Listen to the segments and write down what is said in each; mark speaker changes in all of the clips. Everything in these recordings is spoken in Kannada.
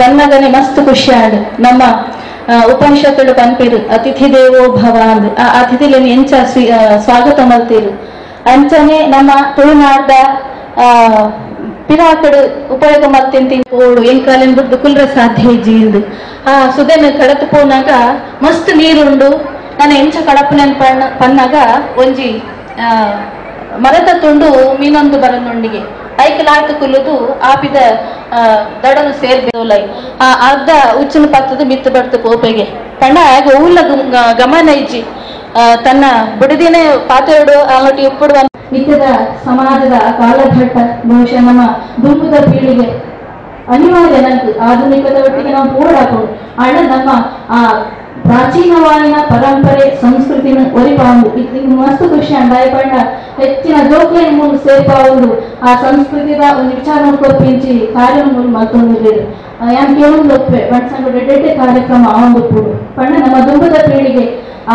Speaker 1: ಬಂದಾಗನೇ ಮಸ್ತ್ ಖುಷಿ ಆಡು. ನಮ್ಮ ಉಪನಿಷತ್ತುಗಳು ಪನ್ಪೇರು ಅತಿಥಿ ದೇವೋ ಭವ ಅಂದ್ ಆ ಅತಿಥಿಗಳನ್ನು ಎಂಚ ಸ್ವಾಗತ ಮಲ್ತೀರು. ಅಂಚನೆ ನಮ್ಮ ತುಳುನಾಡ ಪಿರಾಕಡು ಉಪಯೋಗ ಮಲ್ತೆಂತಿ ಓಡು ಎಂಕಾಲಿನ ಬಿಟ್ಟು ಕುಲ್ರ ಸಾಧ್ಯ ಇಜ್ಜಿಂದು ಆ ಸುದೇನ ಕಡತು ಪೋನಾಗ ಮಸ್ತ್ ನೀರುಂಡು ನಾನು ಎಂಚ ಕಡಪನ ಪನ್ನಾಗ ಒಂಜಿ ಮರದ ತುಂಡು ಮೀನೊಂದು ಬರನುಂಡಿಗೆ ಐಕಲಾಯ್ತು ಕುಲ್ಲುದು ಆಪಿದ ದಡನು ಸೇರ್ಬೇಲೈ ಆ ಅರ್ಧ ಉಚ್ಚಿನ ಪತ್ತದ ಮಿತ್ತು ಬರ್ತು ಪೋಪೆಗೆ ಪಂಡ ಆಗ ಊರ್ಲ ಗಮನ ಇಜ್ಜಿ ತನ್ನ ಬಿಡದಿನೇ ಪಾತ್ರೆಡು ಅಲ್ಲೊಟ್ಟಿ ಉಪ್ಪುಡುವ ನಿತ್ಯದ ಸಮಾಜದ ಕಾಲಘಟ್ಟ ಬಹುಶಃ ನಮ್ಮ ದುಂಬುದ ಪೀಳಿಗೆ ಅನಿವಾರ್ಯ ನನಗೆ ಆಧುನಿಕದ ಒಟ್ಟಿಗೆ ನಾವು ಹೋರಾಡಬಹುದು ಅಣ್ಣ ನಮ್ಮ ಆ ಪ್ರಾಚೀನವಾದ ಪರಂಪರೆ ಸಂಸ್ಕೃತಿನ ಒರಿಪಾವುದು ಇದು ಮಸ್ತ್ ಖುಷಿ ಅಂಡಾಯ ಪಂಡ ಹೆಚ್ಚಿನ ಜೋಕ್ಲೆ ಮುಂದೆ ಸೇರ್ಪಾವುದು ಆ ಸಂಸ್ಕೃತಿದ ಒಂದು ವಿಚಾರ ಕೊಪ್ಪಿಂಚಿ ಕಾರ್ಯವನ್ನು ಮತ್ತೊಂದಿರು ಯಾನ್ ಕೇಳೋದು ಒಪ್ಪೆ ಬಟ್ ಸಂಘ ಡೆಡ್ಡೆ ಕಾರ್ಯಕ್ರಮ ಆವಂದು ಪಂಡ ನಮ್ಮ ದುಂಬದ ಪೀಳಿಗೆ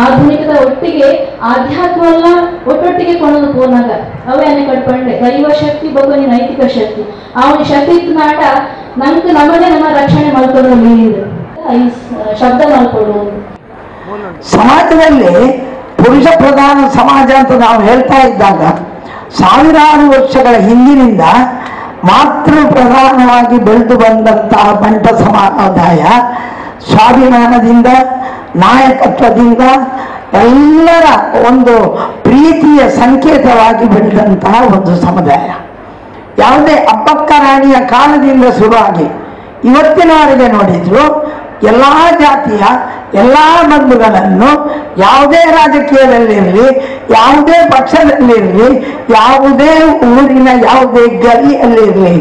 Speaker 1: ಆಧುನಿಕದ ಒಟ್ಟಿಗೆ ಆಧ್ಯಾತ್ಮಲ್ಲ ಒಟ್ಟೊಟ್ಟಿಗೆ ಕೊಂಡದು ಪೋನಾಗ ಅವೇ ಕಟ್ಕೊಂಡೆ ದೈವ ಶಕ್ತಿ ಭಗವನಿ ನೈತಿಕ ಶಕ್ತಿ ಅವನ ಶಕ್ತಿ ನಾಟ ನಂಗೆ ನಮ್ಮನೆ ನಮ್ಮ ರಕ್ಷಣೆ ಮಾಡ್ಕೊಂಡು ಈ ಶಬ್ದ ಮಾಡ್ಕೊಡುವುದು.
Speaker 2: ಸಮಾಜದಲ್ಲಿ ಪುರುಷ ಪ್ರಧಾನ ಸಮಾಜ ಅಂತ ನಾವು ಹೇಳ್ತಾ ಇದ್ದಾಗ ಸಾವಿರಾರು ವರ್ಷಗಳ ಹಿಂದಿನಿಂದ ಮಾತೃ ಪ್ರಧಾನವಾಗಿ ಬೆಳೆದು ಬಂದಂತಹ ಬಂಟ ಸಮುದಾಯ ಸ್ವಾಭಿಮಾನದಿಂದ ನಾಯಕತ್ವದಿಂದ ಎಲ್ಲರ ಒಂದು ಪ್ರೀತಿಯ ಸಂಕೇತವಾಗಿ ಬೆಳೆದಂತಹ ಒಂದು ಸಮುದಾಯ. ಯಾವುದೇ ಅಬ್ಬಕ್ಕ ರಾಣಿಯ ಕಾಲದಿಂದ ಶುರುವಾಗಿ ಇವತ್ತಿನವರೆಗೆ ನೋಡಿದ್ರು ಎಲ್ಲ ಜಾತಿಯ ಎಲ್ಲ ಬಂಧುಗಳನ್ನು ಯಾವುದೇ ರಾಜಕೀಯದಲ್ಲಿರಲಿ ಯಾವುದೇ ಪಕ್ಷದಲ್ಲಿರಲಿ ಯಾವುದೇ ಊರಿನ ಯಾವುದೇ ಗಲಿಯಲ್ಲಿರಲಿ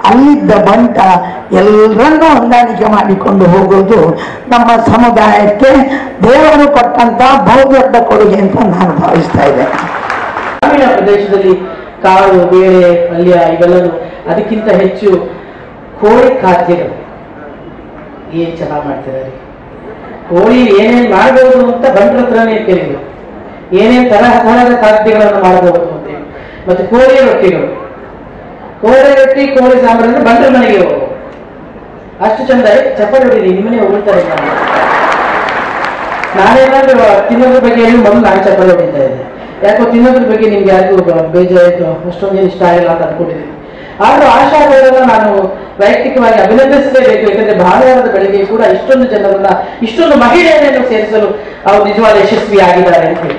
Speaker 2: ಅಲ್ಲಿದ್ದ ಬಂಟ ಎಲ್ಲರನ್ನೂ ಹೊಂದಾಣಿಕೆ ಮಾಡಿಕೊಂಡು ಹೋಗುವುದು ನಮ್ಮ ಸಮುದಾಯಕ್ಕೆ ದೇವರು ಕೊಟ್ಟಂತ ಬಹುದೊಡ್ಡ ಕೊಡುಗೆ ಅಂತ ನಾನು ಭಾವಿಸ್ತಾ ಇದ್ದೇನೆ.
Speaker 3: ಗ್ರಾಮೀಣ ಪ್ರದೇಶದಲ್ಲಿ ಕಾಳು ಬೇಳೆ ಪಲ್ಯ ಇವೆಲ್ಲವೂ ಅದಕ್ಕಿಂತ ಹೆಚ್ಚು ಕೋಳಿ ಖಾದ್ಯಗಳು ಏನ್ ಚೆನ್ನಾಗಿ ಮಾಡ್ತಿದ್ದಾರೆ. ಕೋಳಿ ಏನೇನ್ ಮಾಡಬಹುದು ಅಂತ ಬಂಟ್ರ ಹತ್ರನೇ ಕೇಳಿದ್ರು ಏನೇನ್ ತರಹದ ಖಾದ್ಯಗಳನ್ನು ಮಾಡಬಹುದು ಅಂತ. ಮತ್ತೆ ಕೋಳಿ ರೊಟ್ಟಿಗಳು, ಕೋಳಿ ರೊಟ್ಟಿ ಕೋಳಿ ಸಾಂಬಾರ್ ಅಂದ್ರೆ ಬಂಟ್ರ ಮನೆಗೆ ಹೋಗು ಅಷ್ಟು ಚಂದ ಚಪಾತಿ ಹೊಡಿರಿ ನಿಮ್ಮನೆ ಹೋಗ್ತಾರೆ. ನಾನೇನಾದ್ರೂ ತಿನ್ನೋದ್ರ ಬಗ್ಗೆ ಹೇಳಿ ಮೊದಲು ನಾನು ಚಪಾತಿ ಹೊಡಿತಾ ಇದ್ದೆ. ಯಾಕೋ ತಿನ್ನೋದ್ರ ಬಗ್ಗೆ ನಿಮ್ಗೆ ಯಾರಿಗೂ ಬೇಜಾರಾಯ್ತು ಅಷ್ಟೊಂದೇನು ಇಷ್ಟ ಆಗಿಲ್ಲ ಅಂತ ಅನ್ಕೊಂಡಿದ್ದೀನಿ. ಆದ್ರೂ ಆಶಾವಾದನ ನಾನು ವೈಯಕ್ತಿಕವಾಗಿ ಅಭಿನಂದಿಸಲೇಬೇಕು. ಯಾಕಂದ್ರೆ ಭಾನುವಾರದ ಬೆಳಗ್ಗೆ ಕೂಡ ಇಷ್ಟೊಂದು ಜನರನ್ನ ಇಷ್ಟೊಂದು ಮಹಿಳೆಯರನ್ನು ಸೇರಿಸಲು ಅವರು ನಿಜವಾದ ಯಶಸ್ವಿ ಆಗಿದ್ದಾರೆ ಅಂತ ಹೇಳಿ.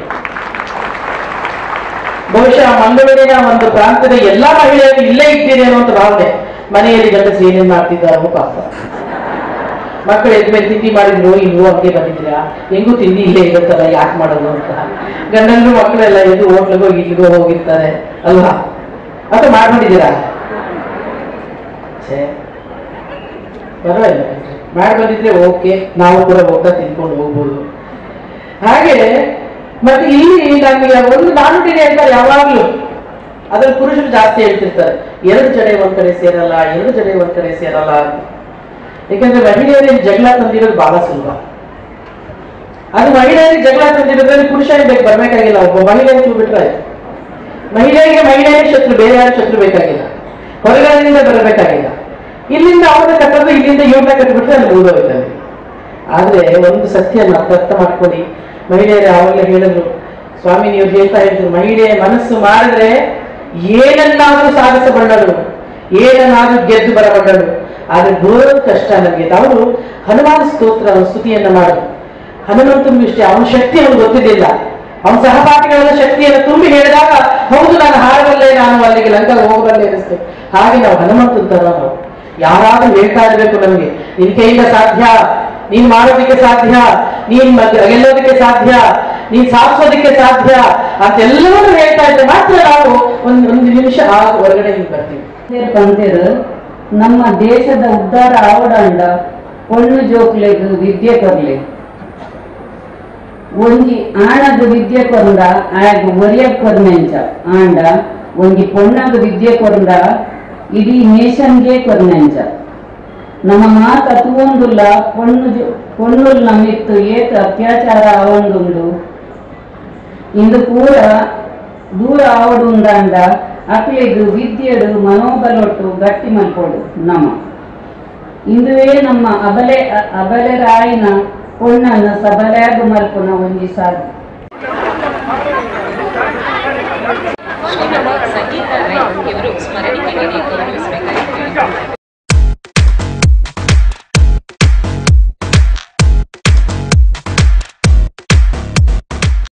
Speaker 3: ಬಹುಶಃ ಮಂಗಳೂರಿನ ಒಂದು ಪ್ರಾಂತ್ಯದ ಎಲ್ಲಾ ಮಹಿಳೆಯರು ಇಲ್ಲೇ ಇದ್ದೀರಿ ಅನ್ನುವಂತ ಭಾವನೆ. ಮನೆಯಲ್ಲಿ ಗಂಡಸರು ಏನೇನ್ ಮಾಡ್ತಿದ್ದಾರೋ ಪಾಪ, ಮಕ್ಕಳು ಎದ್ಮೇಲೆ ತಿಂಡಿ ಮಾಡಿದ್ರು ಇಲ್ವೋ ಹಂಗೆ ಬಂದಿದ್ದೀರಾ ಹೆಂಗೂ ತಿಂಡಿ ಇಲ್ಲೇ ಇರುತ್ತಲ್ಲ ಯಾಕೆ ಮಾಡೋದು ಅಂತ. ಗಂಡಂದ್ರು ಮಕ್ಕಳೆಲ್ಲ ಎದ್ದು ಹೋಟ್ಲಿಗೋ ಇಲ್ಲಿಗೋ ಹೋಗಿರ್ತಾರೆ ಅಲ್ವಾ, ಅಥವಾ ಮಾಡ್ಕೊಂಡಿದ್ದೀರಾ? ಪರವಾಗಿಲ್ಲ, ಮಾಡಿ ಬಂದಿದ್ರೆ ಓಕೆ, ನಾವು ಕೂಡ ಹೋಗ್ತಾ ತಿನ್ಕೊಂಡು ಹೋಗ್ಬೋದು. ಹಾಗೆ ಮತ್ತೆ ಇಲ್ಲಿ ನಮಗೆ ಒಂದು ನಾನುಡಿ ಹೇಳ್ತಾರೆ ಯಾವಾಗ್ಲೂ, ಅದ್ರಲ್ಲಿ ಪುರುಷರು ಜಾಸ್ತಿ ಹೇಳ್ತಿರ್ತಾರೆ ಎರಡು ಜಡೆ ಒಂದ್ ಕಡೆ ಸೇರಲ್ಲ, ಎರಡು ಜಡೆ ಒಂದ್ ಕಡೆ ಸೇರಲ್ಲ ಅಂತ. ಯಾಕಂದ್ರೆ ಮಹಿಳೆಯರಿಗೆ ಜಗಳ ತಂದಿರೋದು ಬಹಳ ಸುಲಭ. ಅದು ಮಹಿಳೆಯರಿಗೆ ಜಗಳ ತಂದಿರೋದ್ರಲ್ಲಿ ಪುರುಷ ಬೇಕು ಬರ್ಬೇಕಾಗಿಲ್ಲ, ಒಬ್ಬ ಮಹಿಳೆಯರಿಗೆ ಬಿಟ್ರೆ ಮಹಿಳೆಯರಿಗೆ ಶತ್ರು, ಬೇರೆ ಯಾರು ಶತ್ರು ಬೇಕಾಗಿಲ್ಲ, ಹೊರಗಡೆಯಿಂದ ಬರಬೇಕಾಗಿಲ್ಲ. ಇಲ್ಲಿಂದ ಅವ್ರನ್ನ ಕಟ್ಟೋದು ಇಲ್ಲಿಂದ ಇವ್ರನ್ನ ಕಟ್ಟಿಬಿಟ್ರೆ ಅಲ್ಲಿ ಮುಗಿದೋಗ್ತಾರೆ. ಆದ್ರೆ ಒಂದು ಸತ್ಯ ಅರ್ಥ ಮಾಡ್ಕೊಳ್ಳಿ, ಮಹಿಳೆಯರು ಆವಾಗಲೇ ಹೇಳಿದ್ರು, ಸ್ವಾಮಿ ನೀವು ಹೇಳ್ತಾ ಇದ್ರು ಮಹಿಳೆಯ ಮನಸ್ಸು ಮಾಡಿದ್ರೆ ಏನನ್ನಾದ್ರೂ ಸಾಧಿಸಬಲ್ಲಳು, ಏನನ್ನಾದ್ರೂ ಗೆದ್ದು ಬರಬಲ್ಲಳು. ಆದ್ರೆ ಬರೋದು ಕಷ್ಟ ನಮಗೆ. ಅವರು ಹನುಮಾನ ಸ್ತೋತ್ರ ಸ್ತುತಿಯನ್ನ ಮಾಡುದು, ಹನುಮಂತನ ಇಷ್ಟೇ ಅವನ ಶಕ್ತಿ ಅವನು ಗೊತ್ತಿದ್ದಿಲ್ಲ. ಅವನ ಸಹಪಾಠಿಗಳ ಶಕ್ತಿಯನ್ನು ತುಂಬಿ ಹೇಳಿದಾಗ ಹೌದು ನಾನು ಹಾಡಬಲ್ಲೆ, ನಾನು ಅಲ್ಲಿಗೆ ಲಂಕಾಗ ಹೋಗಬಲ್ಲೆ ಅನಿಸ್ತು. ಹಾಗೆ ನಾವು ಹನುಮಂತನ ತರ ನಾವು ಯಾರಾದ್ರೂ ಹೇಳ್ತಾ ಇರ್ಬೇಕು ನಮ್ಗೆ, ನಿನ್ ಕೈಯಿಂದ ಸಾಧ್ಯ, ನೀನ್ ಮಾಡೋದಿಕ್ಕೆ ಸಾಧ್ಯ, ನೀನ್ ಗೆಲ್ಲೋದಕ್ಕೆ ಸಾಧ್ಯ, ನೀನ್ ಸಾಧಿಸೋದಿಕ್ಕೆ ಸಾಧ್ಯ ಅಂತೆಲ್ಲವನ್ನೂ ಹೇಳ್ತಾ ಇದ್ರೆ ಮಾತ್ರ ನಾವು ಒಂದು ನಿಮಿಷ ಹೊರಗಡೆ ಹಿಂಗ್ ಬರ್ತೀವಿ.
Speaker 4: ನಮ್ಮ ದೇಶದ ಉದ್ಧಾರ ಆವಡಂಡ ಪೊಣ್ಣು ಜೋಕ್ಲೆಗ್ ವಿದ್ಯೆ ಕೊರ್ಲೆ, ಒಂಜಿ ಆಣದ ವಿದ್ಯೆ ಕೊರಂದ ಆಗ ಒರಿಯಕ್ ಕೊರ್ನೆಂಚ ಆಂಡ ಒಂಜಿ ಪೊಣ್ಣಗ ವಿದ್ಯೆ ಕೊರಂದ ಇಡೀ ನೇಷನ್ಗೆ ಕೊರ್ನೆಂಚ. ನಮ್ಮ ಮಾತ ತೂವೊಂದುಲ್ಲ ಪೊಣ್ಣುಲ್ ನಮಿತ್ತು ಏತ ಅತ್ಯಾಚಾರ ಆವೊಂದುಂಡು ಇಂದು ಕೂಡ ದೂರ ಆವಡುಂದಾಂಡ ಅಕ್ಲೆಗ್ ವಿದ್ಯೆಡು ಮನೋಬಲೊಟ್ಟು ಗಟ್ಟಿ ಮಲ್ಪೊಡು. ನಮ ಇಂದುವೇ ನಮ್ಮ ಅಬಲೆ ರಾಯಿನ ಪೊಣ್ಣನ ಸಬಲೆಯಾಗು ಮಲ್ಪುನ ಒಂಜಿ ಸಾಧು.